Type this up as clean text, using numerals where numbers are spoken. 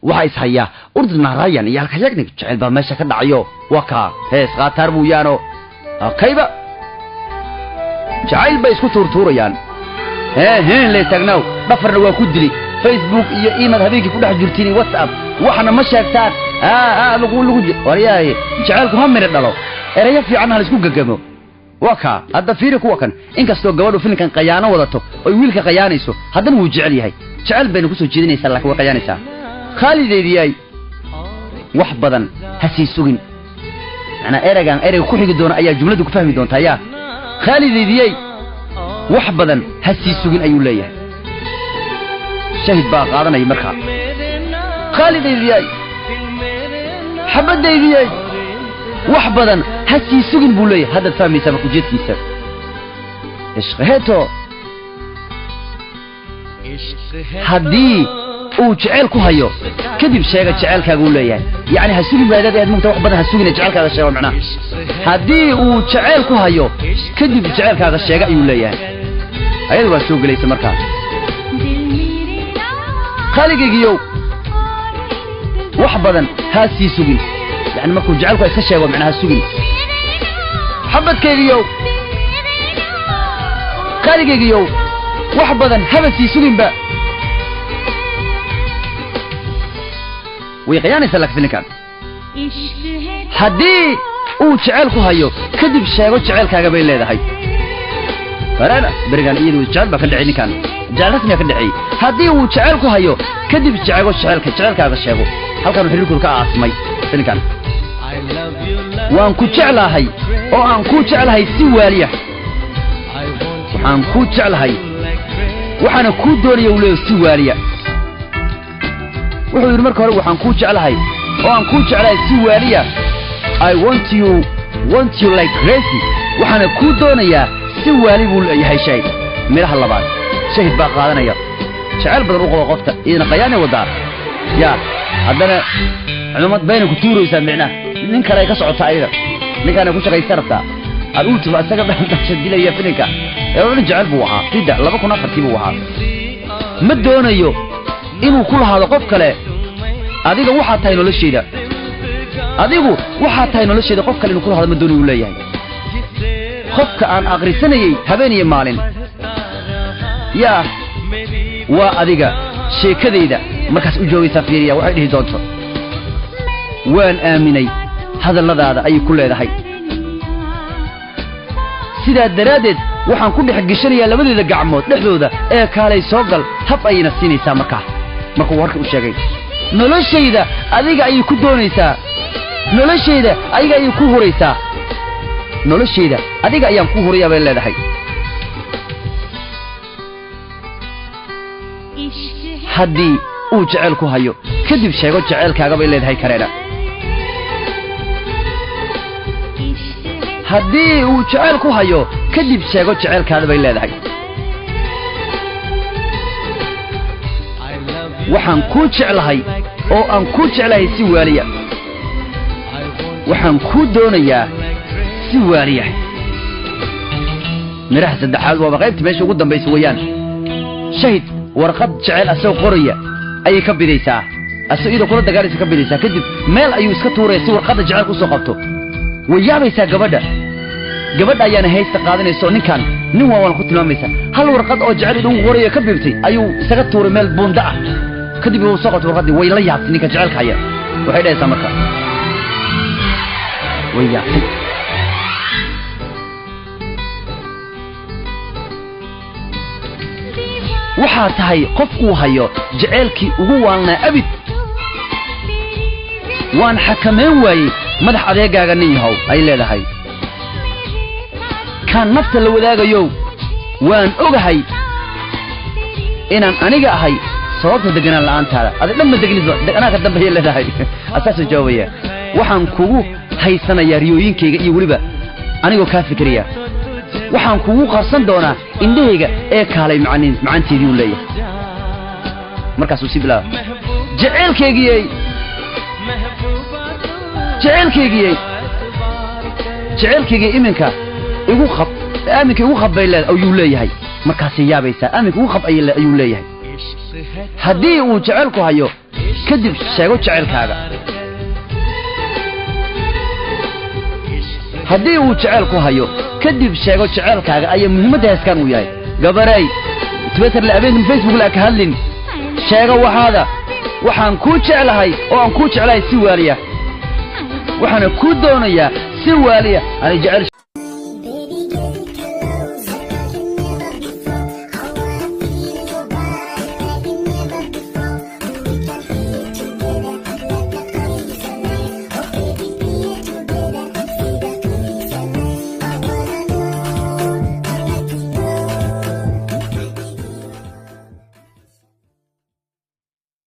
وحيس هيا أردنا رايان يالك يقنك جعل بمشا كدعيو وكا هيس غاتار بويانو كيبا جعل بيسكو تورتوريان هين لي تغناو دفرنا waa ku dili Facebook iyo email habeenkii ku dhex jirtini WhatsApp waxna ma sheegtaan lagu wariyay jaceelku ha mira dhalo eraya fiican hal isku gagamo waka hadda fiiri kuwa kan inkastoo gabadhu filinkan qayaano wadato oo wiilka qayaanayso haddana wuu jecel yahay jecel bayna ku soo jeedinaysaa laakiin way qayaanaysaa khalideediyay wax badan ha sii sugin ana eragan erayga ku xigi doona ayaa jumladu ku fahmi doontaa yaa khalideediyay wax badan ha sii sugin ayuu leeyahay shahid baa qaadanaya markaa khalideediyay xabadeediyay wax badan ha sii sugin buu leeyahay hadda fahmaysaa markuu jeedkiisa ishqeeto haddii uu jecel ku hayo kadib sheega jecelkaaga uu leeyahay yani ha sugin baadad aad mugta wax badan ha sugin jecelkaaga sheego macna haddii uu jecel ku hayo kadib jecelkaaga sheega ayuu leeyahay ayadu waa soo galaysa markaa khaligigiyo wax badan ha sii sugin yani markuu jecelku iska sheego macna ha sugin xabadkeegiyo khaligigiyo wax badan haba sii sugin ba ويقيانيسا لك فيلنكان هدي او جعل كو هيو كدب شيغو جعلكاغا bay leedahay farana barigan iyadu jacayl ba ka dhicin kan jacaylasna ka dhicay hadii uu jacayl ku hayo kadib jacaylkaaga sheego halkan xiriirku ka aasmay filinkan waan ku jeclahay oo aan ku jeclahay si waaliya waxaan ku jeclahay waxana ku doonaya uu leeyahay si waaliya wuxuu yiri marka hore waxaan ku jeclahay oo aan ku jeclahay si waaliya I want you like crazy waxana ku doonaya si waali buu leeyahay shay miraha labaad shahid baa qaadanaya jecel badan u qabo qofta ina qayaanay wada ya hadana cumad bayna ku tuuraysa micna nin kale ay ka socota ayada ninkan ku shaqaysan rabta aruutu ba asaga baan shadilaya filinka ee uu jecel buu ahaa sida 2004 buu ahaa ma doonayo inuu ku lahaado qof kale adiga waxa tahay nolosheeda qof kale inuu ku lahaado ma doonayo uu leeyahay qofka aan aqrisanayay habeen iyo maalin yaa waa adiga sheekadeyda markaas u joogaysa fiiriya waxay dhihi doonto waan aaminay hadalladaada ay ku leedahay sidaa daraadeed waxaan ku dhex gashanayaa labadeeda gacmood dhexdooda ee kaalay soo gal hab ayna siinaysaa markuu warka u sheegay noloshayda adiga ay ku doonaysaa noloshayda adiga ay ku huraysaa noloshayda adiga ayaan ku hurayaa bay leedahay haddii uu jecel ku hayo kadib sheego jecelkaaga bay leedahay kareena haddii uu jecel ku hayo kadib sheego jecelkaada bay leedahay waxaan ku jeclahay oo aan ku jeclahay si waaliya waxaan ku doonayaa si waaliya miraha saddexaad waa qaybta meesha ugu dambaysa weeyaan shahid warqad jecel asoo qoraya ayay ka bidaysaa asoo kula dagaalaysa ka bidaysaa kadib meel ayuu iska tuuray si warqada jecel ku soo qabto wayaabaysaa gabadha ayaana haysta qaadanayso nin waan ku tilmaamaysa hal warqad oo jecel inuu qorayo ka bibtay ayuu isaga tuuray meel buunda ah kadib uu soo qabtay warqadii way la yaabtay ninka jecelka haya waxay dhahaysaa marka way yaabtay waxaa tahay qof uu hayo jecelkii ugu waalnaa abid waan xakameyn waayey madax adeegaaga nin yahow ay leedahay kan nafta la wadaagayo waan ogahay inaan aniga ahay sababta deganaan la'aantaada adiga dhamma degnid anaa ka dambeeyay leedahay asaas jawaabaya waxaan kugu haysanayaa riyooyinkayga iyo waliba anigoo ka fikiraya waxaan kugu qarsan doonaa indhahayga ee kaalay macaanteedii uu leeyahay markaas uu si bilaa jecelkeygii iminka igu qabayleed ayuu leeyahay markaas yaabaysaa aaminka ugu qab ayuu leeyahay haddii uu jecelku hayo kadib sheego jecelkaaga haddii uu jecel ku hayo kadib sheego jecelkaaga ayaa muhiimadda heeskan u yahay gabaray Twitter la abeen Facebook la ka hadlin sheego waxaan ku jeclahay oo aan ku jeclahay si waaliya waxaan ku doonayaa si waaliya ani jecel